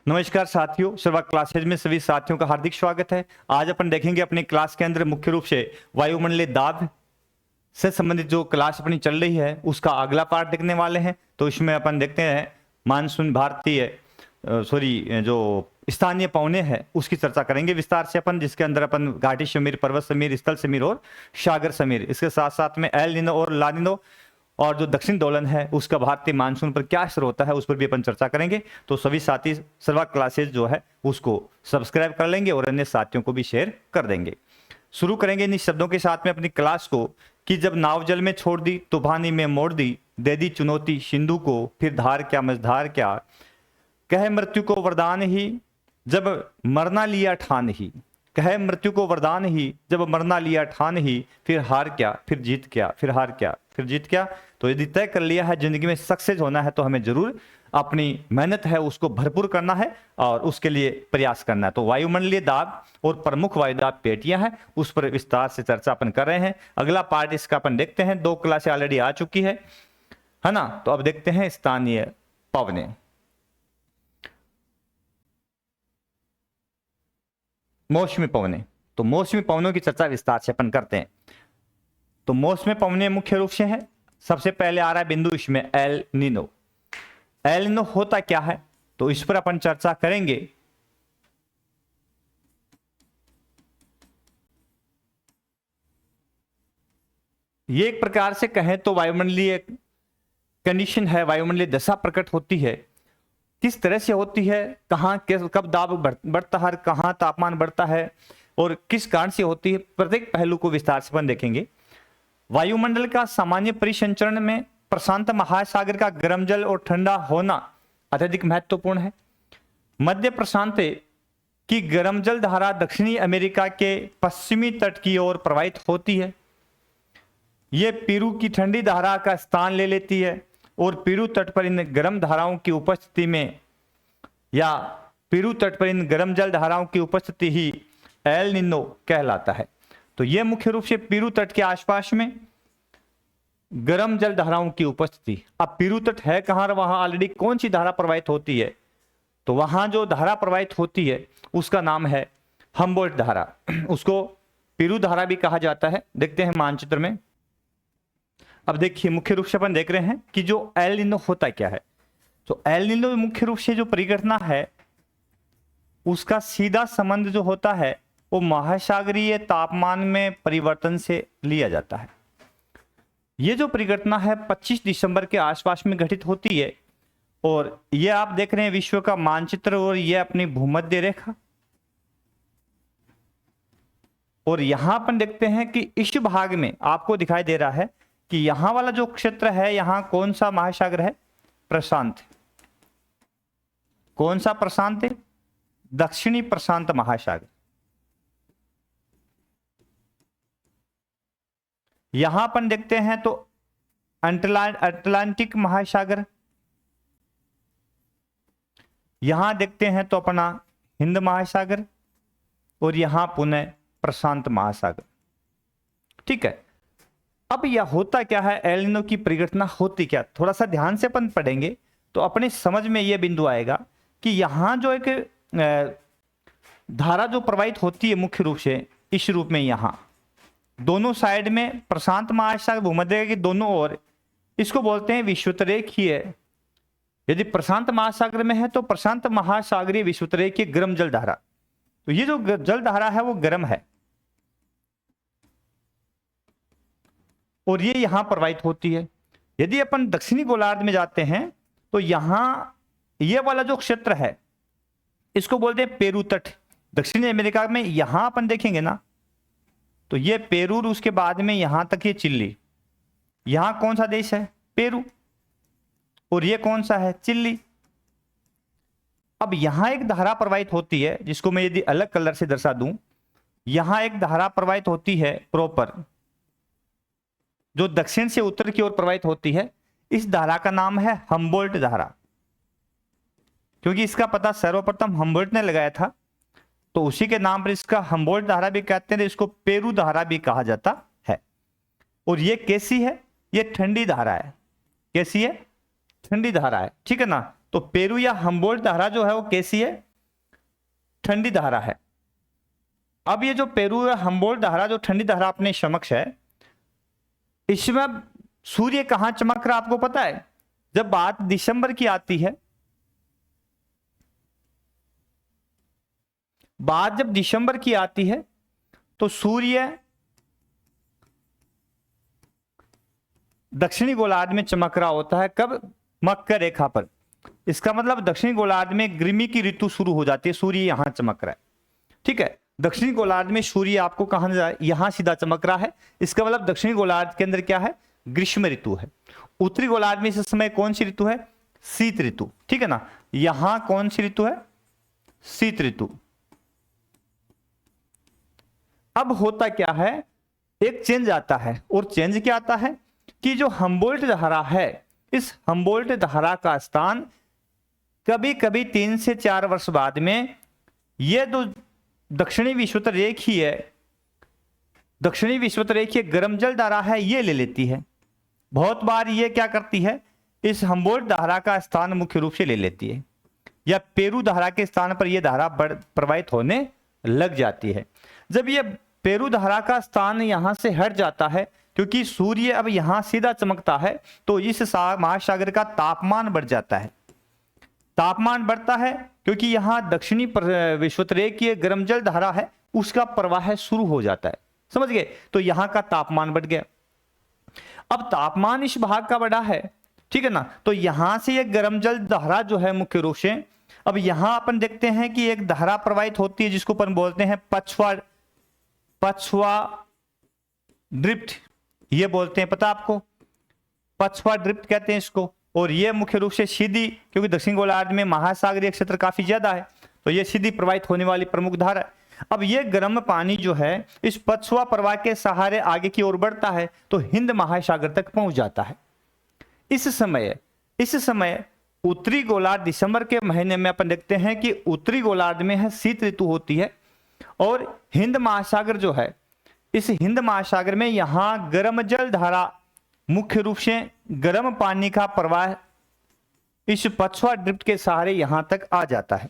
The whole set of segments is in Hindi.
नमस्कार साथियों, सर्वाक क्लासेज में सभी साथियों का हार्दिक स्वागत है। आज अपन देखेंगे अपनी क्लास के अंदर मुख्य रूप से वायुमंडलीय दाब से संबंधित जो क्लास अपनी चल रही है उसका अगला पार्ट देखने वाले हैं। तो इसमें अपन देखते हैं मानसून जो स्थानीय पवने हैं उसकी चर्चा करेंगे विस्तार से अपन, जिसके अंदर अपन घाटी समीर, पर्वत समीर, स्थल समीर और सागर समीर, इसके साथ साथ में एल निनो और ला निनो और जो दक्षिण दोलन है उसका भारतीय मानसून पर क्या असर होता है उस पर भी अपन चर्चा करेंगे। तो सभी साथी सर्वा क्लासेज जो है उसको सब्सक्राइब कर लेंगे और अन्य साथियों को भी शेयर कर देंगे। शुरू करेंगे इन शब्दों के साथ में अपनी क्लास को कि जब नाव जल में छोड़ दी, तूफानी में मोड़ दी, दे दी चुनौती सिंधु को, फिर धार क्या मझधार क्या, कहे मृत्यु को वरदान ही जब मरना लिया ठान ही, कहे मृत्यु को वरदान ही जब मरना लिया ठान ही, फिर हार क्या फिर जीत क्या, फिर हार क्या फिर जीत क्या। तो यदि तय कर लिया है जिंदगी में सक्सेस होना है तो हमें जरूर अपनी मेहनत है उसको भरपूर करना है और उसके लिए प्रयास करना है। तो वायुमंडलीय दाब और प्रमुख वायुदाब पेटियां हैं उस पर विस्तार से चर्चा अपन कर रहे हैं। अगला पार्ट इसका अपन देखते हैं, 2 क्लासें ऑलरेडी आ चुकी है ना। तो अब देखते हैं स्थानीय पवने। मौसमी पवने, तो मौसमी पवनों की चर्चा विस्तार से अपन करते हैं। तो मौसमी पवने मुख्य रूप से है, सबसे पहले आ रहा है बिंदु इसमें एल निनो। एल निनो होता क्या है तो इस पर अपन चर्चा करेंगे। ये एक प्रकार से कहें तो वायुमंडलीय कंडीशन है, वायुमंडलीय दशा प्रकट होती है। किस तरह से होती है, कहां कब दाब बढ़ता है, कहां तापमान बढ़ता है और किस कारण से होती है, प्रत्येक पहलू को विस्तार से अपन देखेंगे। वायुमंडल का सामान्य परिसंचरण में प्रशांत महासागर का गर्म जल और ठंडा होना अत्यधिक महत्वपूर्ण है। मध्य प्रशांत की गर्म जल धारा दक्षिणी अमेरिका के पश्चिमी तट की ओर प्रवाहित होती है। यह पेरू की ठंडी धारा का स्थान ले लेती है और पेरू तट पर इन गर्म धाराओं की उपस्थिति में या पेरू तट पर इन गर्म जल धाराओं की उपस्थिति ही एल निनो कहलाता है। तो यह मुख्य रूप से पेरू तट के आसपास में गर्म जल धाराओं की उपस्थिति। अब पेरू तट है कहां, वहां ऑलरेडी कौन सी धारा प्रवाहित होती है, तो वहां जो धारा प्रवाहित होती है उसका नाम है हम्बोल्ट धारा। उसको पेरू धारा भी कहा जाता है। देखते हैं मानचित्र में। अब देखिए मुख्य रूप से अपन देख रहे हैं कि जो एल निनो होता क्या है। तो एल निनो मुख्य रूप से जो परिघटना है उसका सीधा संबंध जो होता है वो महासागरीय तापमान में परिवर्तन से लिया जाता है। ये जो परिघटना है 25 दिसंबर के आसपास में घटित होती है और ये आप देख रहे हैं विश्व का मानचित्र और ये अपनी भूमध्य रेखा। और यहां अपन देखते हैं कि इस भाग में आपको दिखाई दे रहा है कि यहां वाला जो क्षेत्र है यहां कौन सा महासागर है, प्रशांत। कौन सा प्रशांत है, दक्षिणी प्रशांत महासागर। यहां अपन देखते हैं तो अटलांटिक महासागर, यहां देखते हैं तो अपना हिंद महासागर और यहां पुनः प्रशांत महासागर। ठीक है। अब यह होता क्या है, एल निनो की परिघटना होती क्या, थोड़ा सा ध्यान से अपन पढ़ेंगे तो अपने समझ में यह बिंदु आएगा कि यहां जो एक धारा जो प्रवाहित होती है मुख्य रूप से इस रूप में, यहां दोनों साइड में प्रशांत महासागर भूमध्य के दोनों ओर, इसको बोलते हैं विषुवतरेखीय। यदि प्रशांत महासागर में है तो प्रशांत महासागरीय विषुवतरेखीय गर्म जल धारा। तो ये जो जल धारा है वो गर्म है और ये यहां प्रवाहित होती है। यदि अपन दक्षिणी गोलार्ध में जाते हैं तो यहां ये वाला जो क्षेत्र है इसको बोलते हैं पेरू तट। दक्षिणी अमेरिका में यहां अपन देखेंगे ना तो ये पेरू, उसके बाद में यहां तक ये चिल्ली। यहां कौन सा देश है, पेरू, और ये कौन सा है, चिल्ली। अब यहां एक धारा प्रवाहित होती है जिसको मैं यदि अलग कलर से दर्शा दूं, यहां एक धारा प्रवाहित होती है प्रॉपर जो दक्षिण से उत्तर की ओर प्रवाहित होती है। इस धारा का नाम है हम्बोल्ट धारा, क्योंकि इसका पता सर्वप्रथम हम्बोल्ट ने लगाया था तो उसी के नाम पर इसका हम्बोल्ट धारा भी कहते हैं, इसको पेरू धारा भी कहा जाता है। और ये कैसी है, ये ठंडी धारा है। कैसी है, ठंडी धारा है। ठीक है ना। तो पेरू या हम्बोल्ट धारा जो है वो कैसी है? ठंडी धारा है। अब ये जो पेरू या हम्बोल्ट धारा, जो ठंडी धारा अपने समक्ष है, इसमें सूर्य कहां चमक रहा आपको पता है? जब बात दिसंबर की आती है, बात जब दिसंबर की आती है तो सूर्य दक्षिणी गोलार्ध में चमक रहा होता है। कब? मकर रेखा पर। इसका मतलब दक्षिणी गोलार्ध में गर्मी की ऋतु शुरू हो जाती है, सूर्य यहां चमक रहा है। ठीक है, दक्षिणी गोलार्ध में सूर्य आपको कहां नजर आए? यहां सीधा चमक रहा है। इसका मतलब दक्षिणी गोलार्ध के अंदर क्या है? ग्रीष्म ऋतु है। उत्तरी गोलार्ध में इस समय कौन सी ऋतु है? शीत ऋतु। ठीक है ना, यहां कौन सी ऋतु है? शीत ऋतु। अब होता क्या है, एक चेंज आता है, और चेंज क्या आता है कि जो हम्बोल्ट धारा है, इस हम्बोल्ट धारा का स्थान कभी कभी 3 से 4 वर्ष बाद में यह जो दक्षिणी विषुवत रेखीय है, दक्षिणी विषुवत रेखीय गर्म जल धारा है, ये ले लेती है। बहुत बार ये क्या करती है, इस हम्बोल्ट धारा का स्थान मुख्य रूप से ले लेती है, या पेरू धारा के स्थान पर यह धारा प्रवाहित होने लग जाती है। जब ये पेरू धारा का स्थान यहां से हट जाता है, क्योंकि सूर्य अब यहां सीधा चमकता है, तो इस महासागर का तापमान बढ़ जाता है। तापमान बढ़ता है क्योंकि यहां दक्षिणी विषुवत रेखीय गर्म जल धारा है, उसका प्रवाह शुरू हो जाता है। समझ गए? तो यहां का तापमान बढ़ गया। अब तापमान इस भाग का बढ़ा है, ठीक है ना, तो यहां से ये गर्म जल धारा जो है मुख्य रूप से, अब यहां अपन देखते हैं कि एक धारा प्रवाहित होती है जिसको अपन बोलते हैं पछुआ ड्रिफ्ट, ये बोलते हैं, पता आपको? पछुआ ड्रिफ्ट कहते हैं इसको। और ये मुख्य रूप से सीधी, क्योंकि दक्षिण गोलार्ध में महासागरीय क्षेत्र काफी ज्यादा है, तो ये सीधी प्रवाहित होने वाली प्रमुख धारा है। अब ये गर्म पानी जो है इस पछुआ प्रवाह के सहारे आगे की ओर बढ़ता है, तो हिंद महासागर तक पहुंच जाता है। इस समय उत्तरी गोलार्ध, दिसंबर के महीने में अपन देखते हैं कि उत्तरी गोलार्ध में है शीत ऋतु होती है, और हिंद महासागर जो है, इस हिंद महासागर में यहां गर्म जल धारा, मुख्य रूप से गर्म पानी का प्रवाह इस पछुआ ड्रिफ्ट के सहारे यहां तक आ जाता है।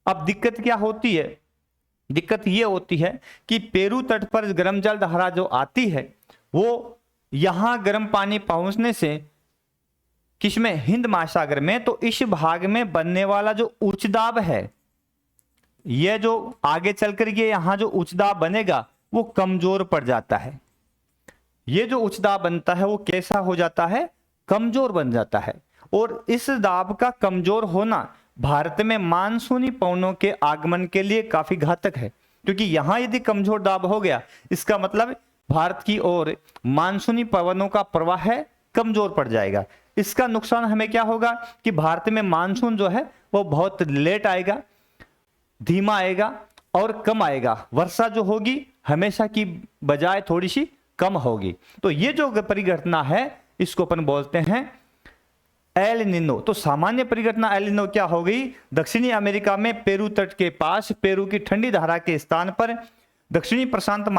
अब दिक्कत क्या होती है? दिक्कत यह होती है कि पेरू तट पर गर्म जल धारा जो आती है, वो यहां गर्म पानी पहुंचने से किसमें? हिंद महासागर में, तो इस भाग में बनने वाला जो उच्च दाब है, यह जो आगे चल कर के यहां जो उच्च दाब बनेगा वो कमजोर पड़ जाता है। ये जो उच्च दाब बनता है वो कैसा हो जाता है? कमजोर बन जाता है। और इस दाब का कमजोर होना भारत में मानसूनी पवनों के आगमन के लिए काफी घातक है, क्योंकि यहां यदि कमजोर दाब हो गया, इसका मतलब भारत की ओर मानसूनी पवनों का प्रवाह कमजोर पड़ जाएगा। इसका नुकसान हमें क्या होगा कि भारत में मानसून जो है वो बहुत लेट आएगा, धीमा आएगा और कम आएगा। वर्षा जो होगी हमेशा की बजाय थोड़ी सी कम होगी। तो ये जो परिघटना है इसको अपन बोलते हैं एल निनो। तो सामान्य परिघटना एल निनो क्या हो गई? दक्षिणी अमेरिका में पेरू तट के पास पेरू की ठंडी धारा के स्थान पर दक्षिणी प्रशांत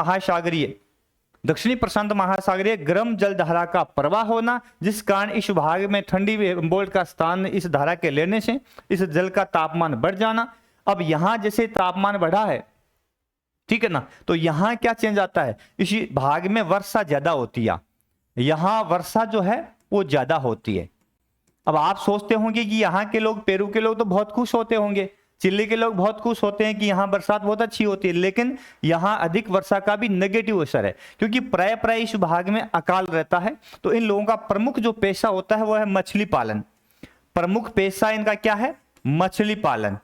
महासागरीय गर्म जल धारा का प्रवाह होना, जिस कारण इस भाग में ठंडी बोल्ट का स्थान इस धारा के लेने से इस जल का तापमान बढ़ जाना। अब यहां जैसे तापमान बढ़ा है, ठीक है ना, तो यहां क्या चेंज आता है? इसी भाग में वर्षा ज्यादा होती है, यहां वर्षा जो है वो ज्यादा होती है। अब आप सोचते होंगे कि यहाँ के लोग, पेरू के लोग तो बहुत खुश होते होंगे, चिली के लोग बहुत खुश होते हैं कि यहाँ बरसात बहुत अच्छी होती है, लेकिन यहाँ अधिक वर्षा का भी नेगेटिव असर है, क्योंकि प्राय इस भाग में अकाल रहता है। तो इन लोगों का प्रमुख जो पेशा होता है वो है मछली पालन। प्रमुख पेशा इनका क्या है? मछली पालन।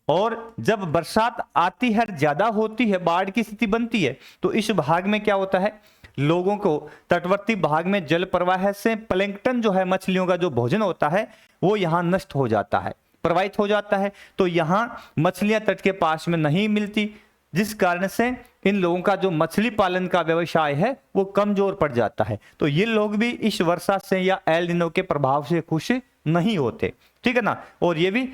और जब बरसात आती है, ज्यादा होती है, बाढ़ की स्थिति बनती है, तो इस भाग में क्या होता है? लोगों को तटवर्ती भाग में जल प्रवाह से प्लैंकटन जो है, मछलियों का जो भोजन होता है, वो यहाँ नष्ट हो जाता है, प्रवाहित हो जाता है। तो यहाँ मछलियां तट के पास में नहीं मिलती, जिस कारण से इन लोगों का जो मछली पालन का व्यवसाय है वो कमजोर पड़ जाता है। तो ये लोग भी इस वर्षा से या एल निनो के प्रभाव से खुश नहीं होते, ठीक है ना। और ये भी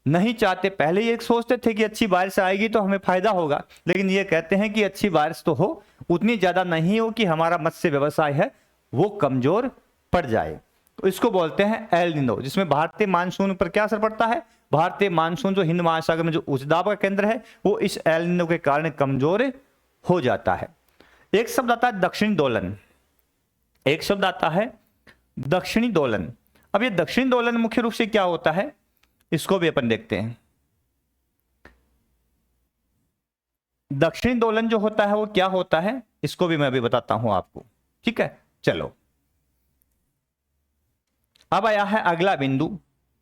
नहीं चाहते, पहले ये सोचते थे कि अच्छी बारिश आएगी तो हमें फायदा होगा, लेकिन ये कहते हैं कि अच्छी बारिश तो हो, उतनी ज्यादा नहीं हो कि हमारा मत्स्य व्यवसाय है वो कमजोर पड़ जाए। तो इसको बोलते हैं एल निनो, जिसमें भारतीय मानसून पर क्या असर पड़ता है, भारतीय मानसून जो हिंद महासागर में जो उच्च दाब का केंद्र है वो इस एल निनो के कारण कमजोर हो जाता है। एक शब्द आता है दक्षिणी दोलन, एक शब्द आता है दक्षिणी दोलन। अब ये दक्षिणी दोलन मुख्य रूप से क्या होता है, इसको भी अपन देखते हैं। दक्षिणी दोलन जो होता है वो क्या होता है, इसको भी मैं अभी बताता हूं आपको, ठीक है। चलो, अब आया है अगला बिंदु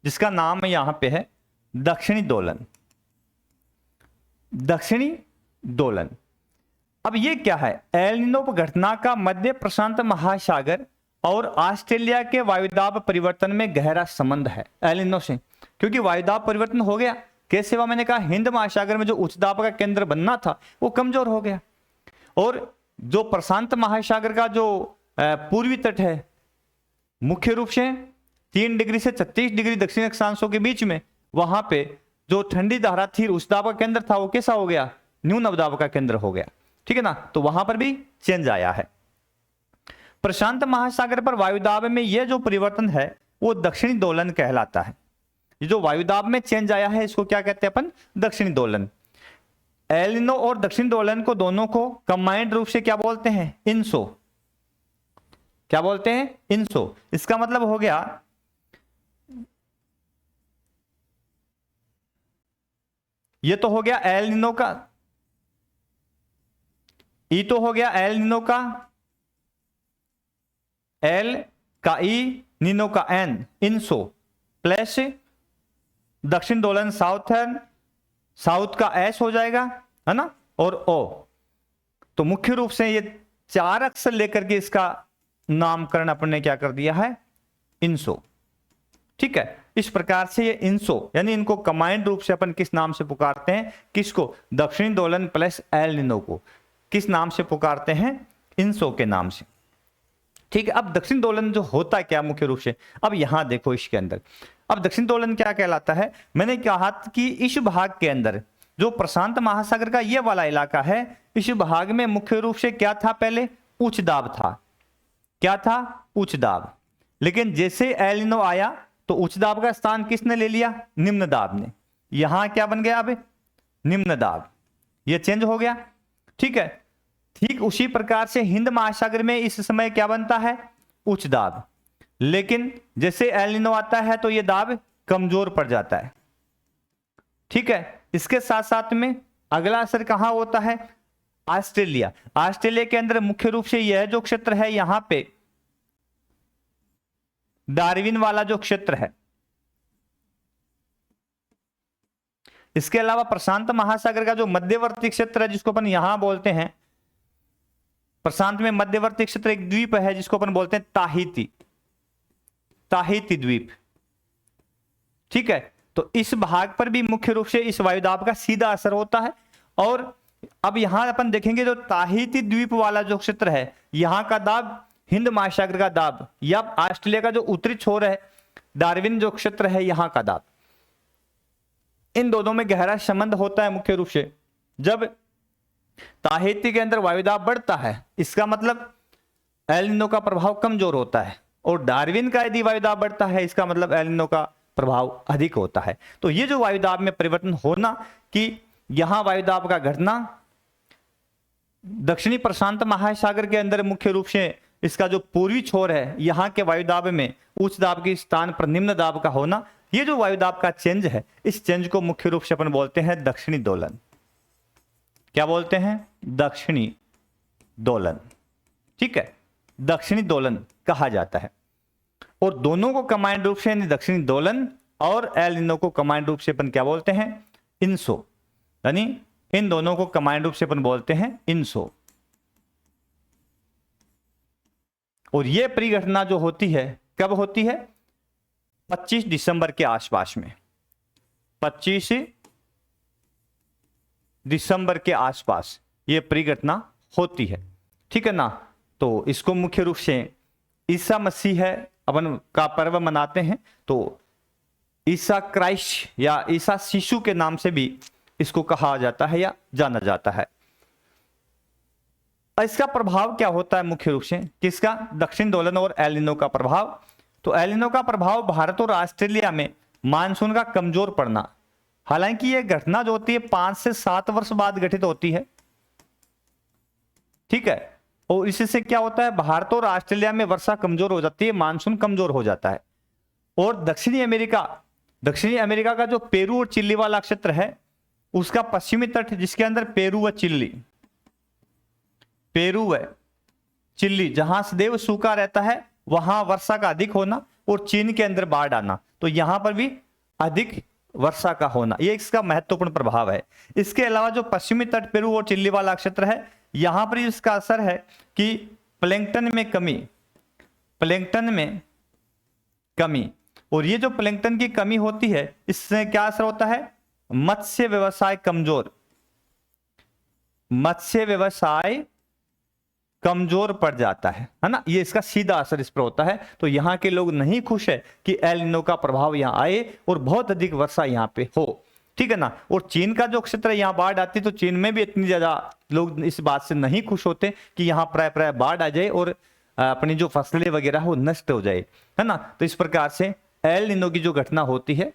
जिसका नाम यहां पे है दक्षिणी दोलन। दक्षिणी दोलन, अब ये क्या है, एल निनो घटना का मध्य प्रशांत महासागर और ऑस्ट्रेलिया के वायुदाब परिवर्तन में गहरा संबंध है एल निनो से, क्योंकि वायुदाब परिवर्तन हो गया। कैसे हुआ, मैंने कहा हिंद महासागर में जो उच्च दाब का केंद्र बनना था वो कमजोर हो गया, और जो प्रशांत महासागर का जो पूर्वी तट है मुख्य रूप से 3 डिग्री से 36 डिग्री दक्षिण अक्षांशों के बीच में, वहां पे जो ठंडी धारा थी उच्च दाब का केंद्र था वो कैसा हो गया, न्यून अवदाब का केंद्र हो गया, ठीक है ना। तो वहां पर भी चेंज आया है। प्रशांत महासागर पर वायुदाब में यह जो परिवर्तन है वो दक्षिणी दोलन कहलाता है। ये जो वायुदाब में चेंज आया है इसको क्या कहते हैं अपन, दक्षिणी दोलन। एल निनो और दक्षिणी दोलन को दोनों को कंबाइंड रूप से क्या बोलते हैं, इनसो। क्या बोलते हैं, इनसो। इसका मतलब हो गया ये तो हो गया एल निनो का, ई तो हो गया एल निनो का, एल का ई, निनो का एन, इनसो प्लस दक्षिण दोलन साउथर्न, साउथ का एस हो जाएगा, है ना, और ओ। तो मुख्य रूप से ये 4 अक्षर लेकर के इसका नामकरण अपन ने क्या कर दिया है, इनसो, ठीक है। इस प्रकार से ये इनसो, यानी इनको कंबाइंड रूप से अपन किस नाम से पुकारते हैं, किसको, दक्षिणी दोलन प्लस एल निनो को किस नाम से पुकारते हैं, इनसो के नाम से, ठीक है। अब दक्षिण दोलन जो होता है क्या मुख्य रूप से, अब यहां देखो इसके अंदर, अब दक्षिण दोलन क्या कहलाता है, मैंने कहा कि इस भाग के अंदर जो प्रशांत महासागर का ये वाला इलाका है, इस भाग में मुख्य रूप से क्या था, पहले उच्च दाब था। क्या था, उच्च दाब। लेकिन जैसे एल निनो आया तो उच्च दाब का स्थान किसने ले लिया, निम्न दाब ने। यहां क्या बन गया, अब निम्न दाब, ये चेंज हो गया, ठीक है। ठीक उसी प्रकार से हिंद महासागर में इस समय क्या बनता है, उच्च दाब। लेकिन जैसे एल निनो आता है तो ये दाब कमजोर पड़ जाता है, ठीक है। इसके साथ साथ में अगला असर कहां होता है, ऑस्ट्रेलिया। ऑस्ट्रेलिया के अंदर मुख्य रूप से यह जो क्षेत्र है, यहां पे डार्विन वाला जो क्षेत्र है, इसके अलावा प्रशांत महासागर का जो मध्यवर्ती क्षेत्र है जिसको अपन यहां बोलते हैं, प्रशांत में मध्यवर्ती क्षेत्र एक द्वीप है जिसको अपन बोलते हैं ताहिती, ताहिती द्वीप, ठीक है। तो इस भाग पर भी मुख्य रूप से इस वायुदाब का सीधा असर होता है। और अब यहां अपन देखेंगे जो ताहिती द्वीप वाला जो क्षेत्र है, यहां का दाब हिंद महासागर का दाब, या ऑस्ट्रेलिया का जो उत्तरी छोर है डार्विन जो क्षेत्र है यहां का दाब, इन दोनों में गहरा संबंध होता है। मुख्य रूप से जब ताहिती के अंदर वायुदाब बढ़ता है इसका मतलब एल निनो का प्रभाव कमजोर होता है, और डार्विन का यदि वायुदाब बढ़ता है इसका मतलब एल निनो का प्रभाव अधिक होता है। तो ये जो वायुदाब में परिवर्तन होना, कि यहां वायुदाब का घटना दक्षिणी प्रशांत महासागर के अंदर मुख्य रूप से इसका जो पूर्वी छोर है यहां के वायुदाब में उच्च दाब के स्थान पर निम्न दाब का होना, ये जो वायुदाब का चेंज है, इस चेंज को मुख्य रूप से अपन बोलते हैं दक्षिणी दोलन। क्या बोलते हैं, दक्षिणी दोलन, ठीक है, दक्षिणी दोलन कहा जाता है। और दोनों को कंबाइंड रूप से यानी दक्षिणी दोलन और एल निनो को कंबाइंड रूप से अपन क्या बोलते हैं, इनसो, यानी इन दोनों को कंबाइंड रूप से अपन बोलते हैं इनसो। और यह परिघटना जो होती है कब होती है, 25 दिसंबर के आसपास में, 25 दिसंबर के आसपास यह परिघटना होती है, ठीक है ना। तो इसको मुख्य रूप से ईसा मसीह है अपन का पर्व मनाते हैं, तो ईसा क्राइस्ट या ईसा शिशु के नाम से भी इसको कहा जाता है या जाना जाता है। इसका प्रभाव क्या होता है मुख्य रूप से, किसका, दक्षिण दोलन और एल निनो का प्रभाव तो एल नीनो का प्रभाव भारत और ऑस्ट्रेलिया में मानसून का कमजोर पड़ना। हालांकि यह घटना जो होती है 5 से 7 वर्ष बाद घटित होती है, ठीक है। और इससे क्या होता है, भारत और ऑस्ट्रेलिया में वर्षा कमजोर हो जाती है, मानसून कमजोर हो जाता है। और दक्षिणी अमेरिका का जो पेरू और चिली वाला क्षेत्र है, उसका पश्चिमी तट जिसके अंदर पेरू व चिल्ली जहां सदैव सूखा रहता है, वहां वर्षा का अधिक होना और चीन के अंदर बाढ़ आना, तो यहां पर भी अधिक वर्षा का होना, ये इसका महत्वपूर्ण प्रभाव है। इसके अलावा जो पश्चिमी तट पेरू और चिल्ली वाला क्षेत्र है, यहां पर इसका असर है कि प्लैंकटन में कमी, और ये जो प्लैंकटन की कमी होती है, इससे क्या असर होता है, मत्स्य व्यवसाय कमजोर पड़ जाता है ना। ये इसका सीधा असर इस पर होता है। तो यहाँ के लोग नहीं खुश है कि एल नीनो का प्रभाव यहाँ आए और बहुत अधिक वर्षा यहाँ पे हो, ठीक है ना। और चीन का जो क्षेत्र है, यहाँ बाढ़ आती, तो चीन में भी इतनी ज्यादा लोग इस बात से नहीं खुश होते कि यहाँ प्राय बाढ़ आ जाए और अपनी जो फसलें वगैरह हो नष्ट हो जाए, है ना। तो इस प्रकार से एल नीनो की जो घटना होती है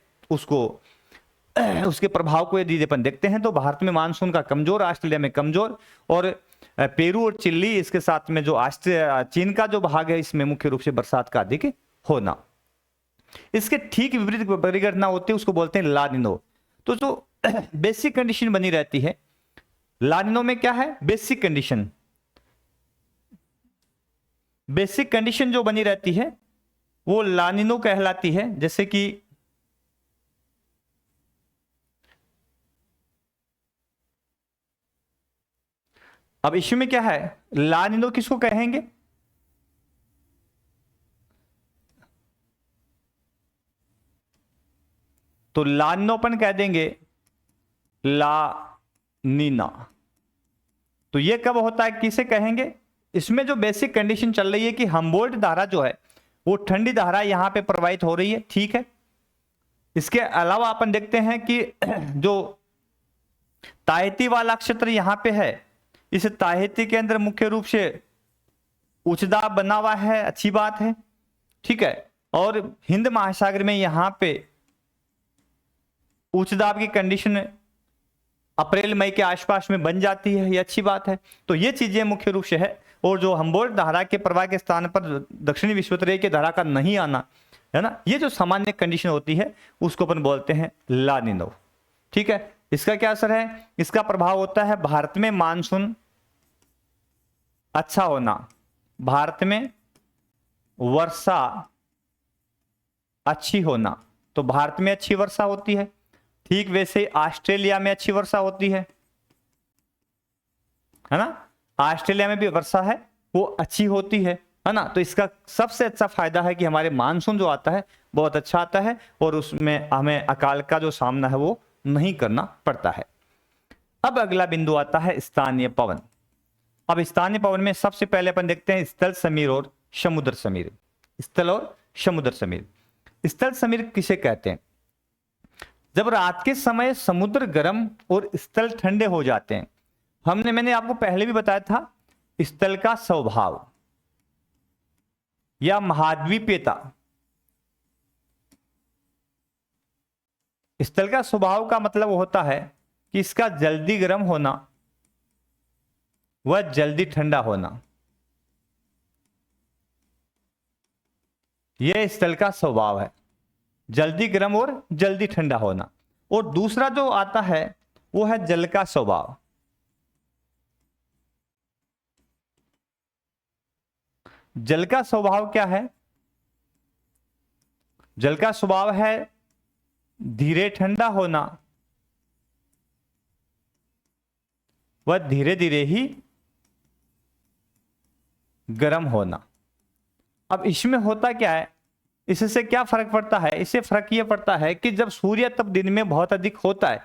उसके प्रभाव को यदि अपन देखते हैं, तो भारत में मानसून का कमजोर, ऑस्ट्रेलिया में कमजोर, और पेरू और चिल्ली इसके साथ में जो चीन का जो भाग है, इसमें मुख्य रूप से बरसात का अधिक होना। इसके ठीक विपरीत परिघटना होती है, उसको बोलते हैं ला नीनो। तो जो बेसिक कंडीशन बनी रहती है ला नीनो में, क्या है, बेसिक कंडीशन जो बनी रहती है वो ला नीनो कहलाती है। जैसे कि अब इसमें क्या है, ला नीनो किसको कहेंगे, तो ला नीनो अपन कह देंगे ला नीना। तो ये कब होता है, किसे कहेंगे, इसमें जो बेसिक कंडीशन चल रही है कि हम्बोल्ट धारा जो है वो ठंडी धारा यहां पे प्रवाहित हो रही है, ठीक है। इसके अलावा अपन देखते हैं कि जो ताहिती वाला क्षेत्र यहां पे है, इस ताहिती के अंदर मुख्य रूप से उच्च दाब बना हुआ है, अच्छी बात है, ठीक है। और हिंद महासागर में यहां पे उच्च दाब की कंडीशन अप्रैल मई के आसपास में बन जाती है, ये अच्छी बात है। तो ये चीजें मुख्य रूप से है। और जो हम्बोल्ट धारा के प्रवाह के स्थान पर दक्षिणी विषुवत के धारा का नहीं आना, है ना, ये जो सामान्य कंडीशन होती है उसको अपन बोलते हैं ला नीनो, ठीक है। इसका क्या असर है, इसका प्रभाव होता है भारत में मानसून अच्छा होना, भारत में वर्षा अच्छी होना। तो भारत में अच्छी वर्षा होती है, ठीक वैसे ऑस्ट्रेलिया में अच्छी वर्षा होती है ना। ऑस्ट्रेलिया में भी वर्षा है वो अच्छी होती है ना। तो इसका सबसे अच्छा फायदा है कि हमारे मानसून जो आता है बहुत अच्छा आता है, और उसमें हमें अकाल का जो सामना है वो नहीं करना पड़ता है। अब अगला बिंदु आता है स्थानीय पवन। अब स्थानीय पवन में सबसे पहले अपन देखते हैं स्थल समीर और समुद्र समीर। स्थल और समुद्र समीर। स्थल समीर किसे कहते हैं, जब रात के समय समुद्र गर्म और स्थल ठंडे हो जाते हैं। मैंने आपको पहले भी बताया था, स्थल का स्वभाव या महाद्वीपीयता, स्थल का स्वभाव का मतलब होता है कि इसका जल्दी गर्म होना व जल्दी ठंडा होना, यह स्थल का स्वभाव है, जल्दी गर्म और जल्दी ठंडा होना। और दूसरा जो आता है वो है जल का स्वभाव। जल का स्वभाव क्या है, जल का स्वभाव है धीरे ठंडा होना व धीरे धीरे ही गर्म होना। अब इसमें होता क्या है, इससे क्या फर्क पड़ता है, इससे फर्क यह पड़ता है कि जब सूर्य तप दिन में बहुत अधिक होता है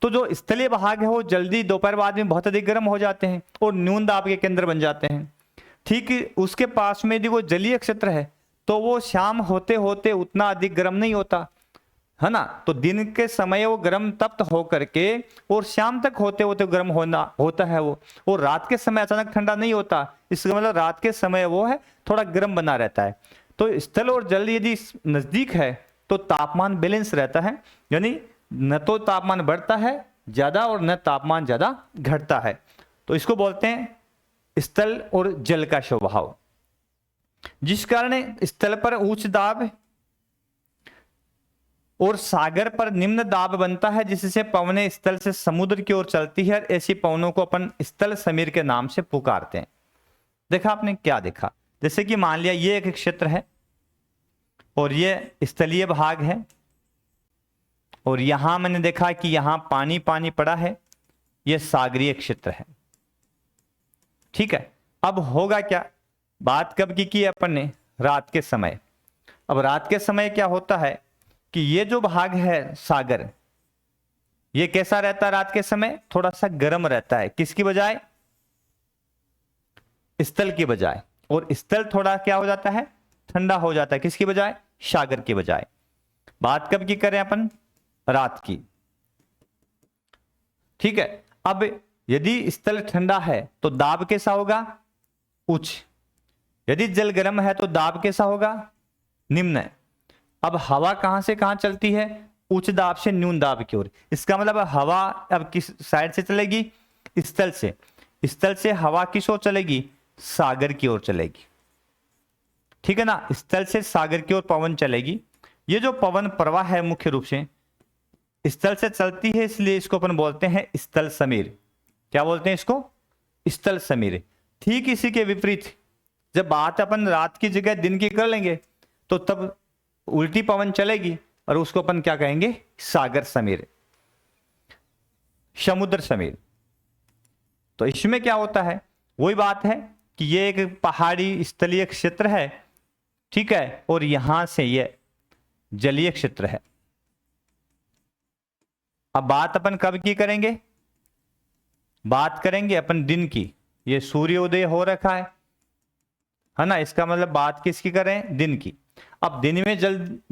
तो जो स्थलीय भाग है वो जल्दी दोपहर बाद में बहुत अधिक गर्म हो जाते हैं और न्यून दाब के केंद्र बन जाते हैं। ठीक उसके पास में यदि वो जलीय क्षेत्र है तो वो शाम होते होते उतना अधिक गर्म नहीं होता, है ना। तो दिन के समय वो गर्म तप्त होकर के और शाम तक होते होते गर्म होता है वो, और रात के समय अचानक ठंडा नहीं होता। इसका मतलब रात के समय वो है थोड़ा गर्म बना रहता है। तो स्थल और जल यदि नजदीक है तो तापमान बैलेंस रहता है, यानी न तो तापमान बढ़ता है ज्यादा और न तापमान ज्यादा घटता है। तो इसको बोलते हैं स्थल और जल का स्वभाव, जिस कारण स्थल पर उच्च दाब और सागर पर निम्न दाब बनता है, जिससे पवनें स्थल से समुद्र की ओर चलती है। ऐसी पवनों को अपन स्थल समीर के नाम से पुकारते हैं। देखा आपने क्या देखा, जैसे कि मान लिया ये एक क्षेत्र है और ये स्थलीय भाग है, और यहां मैंने देखा कि यहां पानी पानी पड़ा है, ये सागरीय क्षेत्र है। ठीक है, अब होगा क्या, बात कब की अपन ने, रात के समय। अब रात के समय क्या होता है कि ये जो भाग है सागर, ये कैसा रहता है रात के समय, थोड़ा सा गर्म रहता है, किसकी बजाय, स्थल की बजाय। और स्थल थोड़ा क्या हो जाता है, ठंडा हो जाता है, किसकी बजाय, सागर की बजाय। बात कब की करें अपन, रात की। ठीक है, अब यदि स्थल ठंडा है तो दाब कैसा होगा, उच्च। यदि जल गर्म है तो दाब कैसा होगा, निम्न। अब हवा कहां से कहां चलती है, उच्च दाब से न्यून दाब की ओर। इसका मतलब हवा अब किस साइड से चलेगी, स्थल से। स्थल से हवा किस ओर चलेगी, सागर की ओर चलेगी। ठीक है ना, स्थल से सागर की ओर पवन चलेगी। ये जो पवन प्रवाह है मुख्य रूप से स्थल से चलती है, इसलिए इसको अपन बोलते हैं स्थल समीर। क्या बोलते हैं इसको, स्थल समीर। ठीक इसी के विपरीत जब बात अपन रात की जगह दिन की कर लेंगे तो तब उल्टी पवन चलेगी और उसको अपन क्या कहेंगे, सागर समीर, समुद्र समीर। तो इसमें क्या होता है, वही बात है कि ये एक पहाड़ी स्थलीय क्षेत्र है, ठीक है, और यहां से ये जलीय क्षेत्र है। अब बात अपन कब की करेंगे, बात करेंगे अपन दिन की। ये सूर्योदय हो रखा है ना, इसका मतलब बात किसकी करें, दिन की। अब दिन में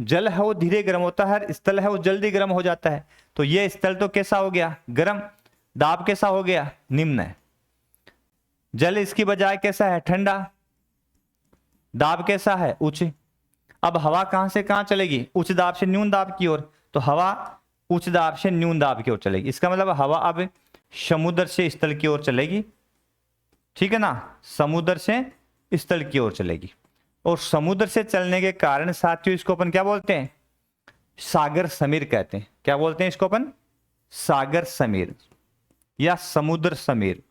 जल है वो धीरे गर्म होता है, स्थल है वो जल्दी गर्म हो जाता है। तो ये स्थल तो कैसा हो गया, गर्म, दाब कैसा हो गया, निम्न है। जल इसकी बजाय कैसा है, ठंडा, दाब कैसा है, उच्च। अब हवा कहां से कहां चलेगी, उच्च दाब से न्यून दाब की ओर। तो हवा उच्च दाब से न्यून दाब की ओर चलेगी। इसका मतलब हवा अब समुद्र से स्थल की ओर चलेगी। ठीक है ना, समुद्र से स्थल की ओर चलेगी। और समुद्र से चलने के कारण साथियों इसको अपन क्या बोलते हैं, सागर समीर कहते हैं। क्या बोलते हैं इसको अपन, सागर समीर या समुद्र समीर,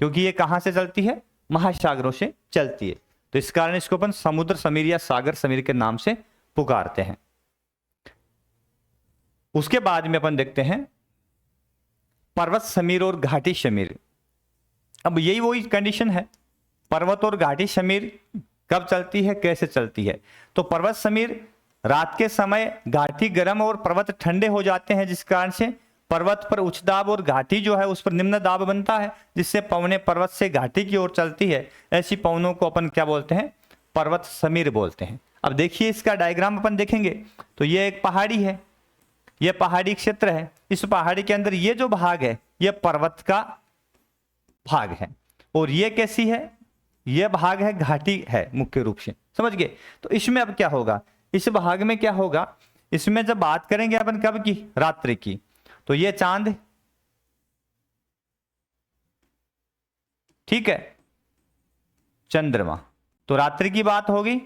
क्योंकि ये कहां से चलती है, महासागरों से चलती है। तो इस कारण इसको अपन समुद्र समीर या सागर समीर के नाम से पुकारते हैं। उसके बाद में अपन देखते हैं पर्वत समीर और घाटी समीर। अब यही वही कंडीशन है, पर्वत और घाटी समीर कब चलती है, कैसे चलती है। तो पर्वत समीर रात के समय घाटी गर्म और पर्वत ठंडे हो जाते हैं, जिस कारण से पर्वत पर उच्च दाब और घाटी जो है उस पर निम्न दाब बनता है, जिससे पवनें पर्वत से घाटी की ओर चलती है। ऐसी पवनों को अपन क्या बोलते हैं, पर्वत समीर बोलते हैं। अब देखिए इसका डायग्राम अपन देखेंगे तो ये एक पहाड़ी है, यह पहाड़ी क्षेत्र है। इस पहाड़ी के अंदर ये जो भाग है यह पर्वत का भाग है, और ये कैसी है, यह भाग है घाटी है मुख्य रूप से, समझ गए। तो इसमें अब क्या होगा, इस भाग में क्या होगा, इसमें जब बात करेंगे अपन कब की, रात्रि की, तो ये चांद, ठीक है, चंद्रमा, तो रात्रि की बात होगी।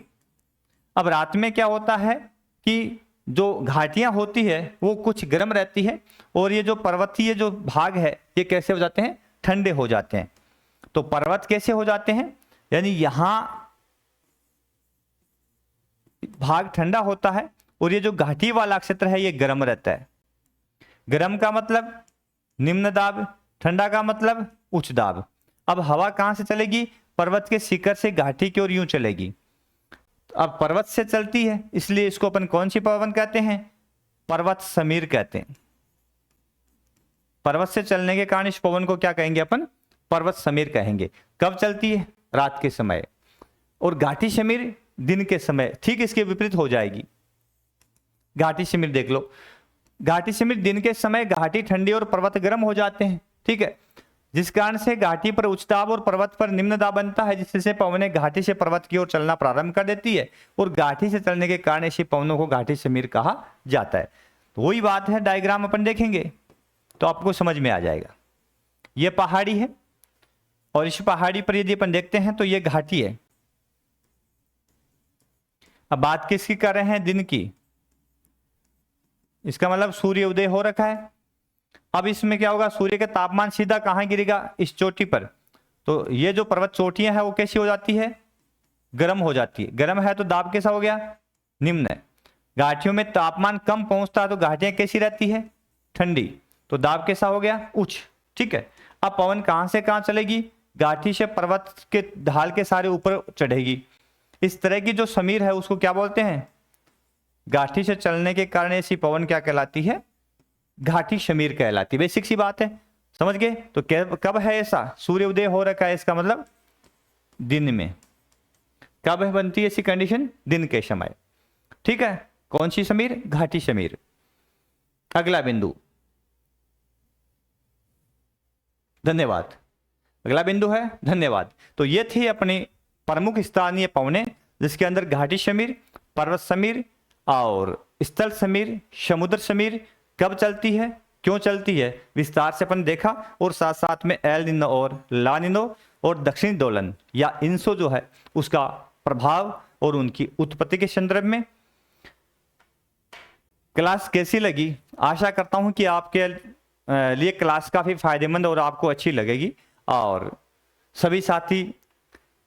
अब रात में क्या होता है कि जो घाटियां होती है वो कुछ गर्म रहती है, और ये जो पर्वतीय जो भाग है ये कैसे हो जाते हैं, ठंडे हो जाते हैं। तो पर्वत कैसे हो जाते हैं, यानी यहां भाग ठंडा होता है और ये जो घाटी वाला क्षेत्र है ये गर्म रहता है। गर्म का मतलब निम्न दाब, ठंडा का मतलब उच्च दाब। अब हवा कहां से चलेगी, पर्वत के शिखर से घाटी की ओर यूं चलेगी। अब पर्वत से चलती है, इसलिए इसको अपन कौन सी पवन कहते हैं, पर्वत समीर कहते हैं। पर्वत से चलने के कारण इस पवन को क्या कहेंगे अपन, पर्वत समीर कहेंगे। कब चलती है, रात के समय। और घाटी समीर दिन के समय ठीक इसके विपरीत हो जाएगी। घाटी समीर देख लो, घाटी समीर दिन के समय घाटी ठंडी और पर्वत गर्म हो जाते हैं, ठीक है। जिस कारण से घाटी पर उच्च दाब और पर्वत पर निम्न दाब बनता है, जिससे पवनें घाटी से पर्वत की ओर चलना प्रारंभ कर देती है और घाटी से चलने के कारण ऐसी पवनों को घाटी समीर कहा जाता है। तो वही बात है, डायग्राम अपन देखेंगे तो आपको समझ में आ जाएगा। ये पहाड़ी है और इस पहाड़ी पर यदि अपन देखते हैं तो ये घाटी है। अब बात किसकी कर रहे हैं? दिन की। इसका मतलब सूर्य उदय हो रखा है। अब इसमें क्या होगा, सूर्य का तापमान सीधा कहां गिरेगा? इस चोटी पर। तो ये जो पर्वत चोटियां हैं वो कैसी हो जाती है? गर्म हो जाती है। गर्म है तो दाब कैसा हो गया? निम्न है। घाटियों में तापमान कम पहुंचता है तो घाटियां कैसी रहती है? ठंडी। तो दाब कैसा हो गया? उच्च। ठीक है। अब पवन कहां से कहां चलेगी? घाटी से पर्वत के ढाल के सारे ऊपर चढ़ेगी। इस तरह की जो समीर है उसको क्या बोलते हैं? घाटी से चलने के कारण ऐसी पवन क्या कहलाती है? घाटी समीर कहलाती है। बेसिक सी बात है, समझ गए? तो कब है ऐसा? सूर्य उदय हो रखा है, इसका मतलब दिन में। कब है बनती है ऐसी कंडीशन? दिन के समय। ठीक है। कौन सी समीर? घाटी समीर। अगला बिंदु, धन्यवाद। अगला बिंदु है धन्यवाद। तो ये थी अपनी प्रमुख स्थानीय पवनें, जिसके अंदर घाटी समीर, पर्वत समीर और स्थल समीर, समुद्र समीर कब चलती है, क्यों चलती है, विस्तार से अपन देखा। और साथ साथ में एल निनो और ला निनो और दक्षिणी दोलन या इंसो जो है उसका प्रभाव और उनकी उत्पत्ति के संदर्भ में। क्लास कैसी लगी? आशा करता हूं कि आपके लिए क्लास काफी फायदेमंद और आपको अच्छी लगेगी, और सभी साथी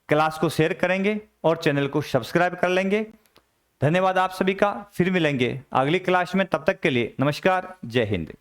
क्लास को शेयर करेंगे और चैनल को सब्सक्राइब कर लेंगे। धन्यवाद आप सभी का। फिर मिलेंगे अगली क्लास में, तब तक के लिए नमस्कार, जय हिंद।